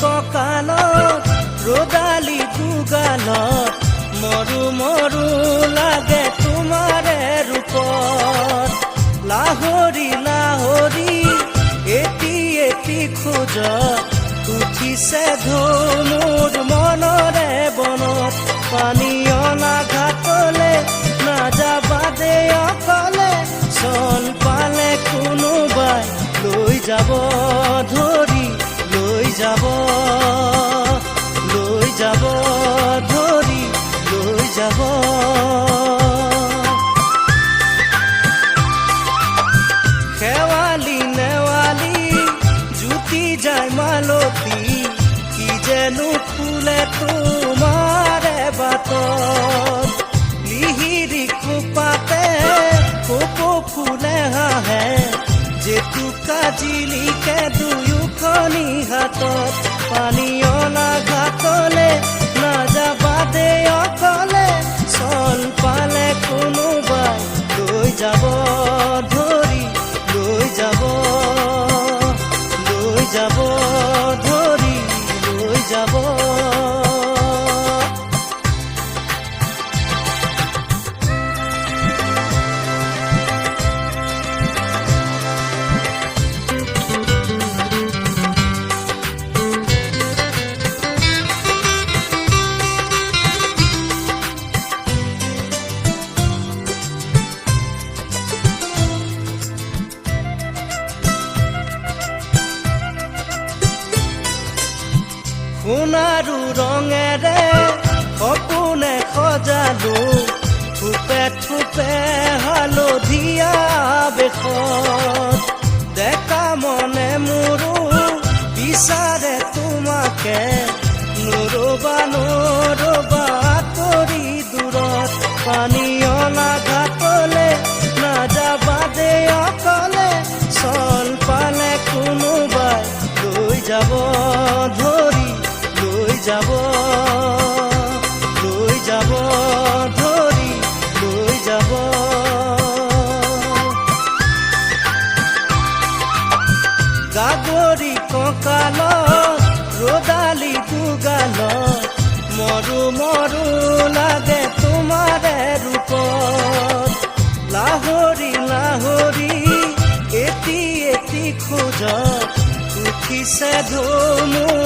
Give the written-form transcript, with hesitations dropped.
কঁকালত ৰ'দালি দুগালত মৰু মৰু লাগে তোমাৰে ৰূপত লাহৰি লাহৰি এটি এটি খোজ উঠিছে ধুমুৰ মনৰে বনত পানী অনা ঘাটলে নাযাবা দে অকলে চল পালে কোনোবাই লৈ যাব ধৰি লৈ যাব ধৰি লৈ যাব শেৱালি নেৱালি জুতি যায় মালতী কি যেনো ফুলে তোমাৰে বাটত লিহিৰি খোপাতে কপৌ ফুলে হাঁহে জেতুকা জিলিকে দুয়োখনি হাতত পানী অনা ঘাটলে নাযাবা দে অকলে চল পালে কোনোবাই লৈ যাব ধৰি লৈ যাব ধৰি লৈ যাব সোণাৰু ৰঙেৰে সপোনে সজালো থোপে থোপে হালধীয়া বেশত ডেকা মনে মোৰো বিচাৰে তোমাকে নৰবা আঁতৰি দূৰত পানী অনা ঘাটলে নাযাবা দে অকলে চল পালে কোনোবাই লৈ যাব ধৰি লৈ যাব ধৰি লৈ যাব গাগৰি কঁকালত ৰ'দালি দুগালত মৰু মৰু লাগে তোমাৰে ৰূপত লাহৰি লাহৰি এটি এটি খোজত উঠিছে ধুমুৰ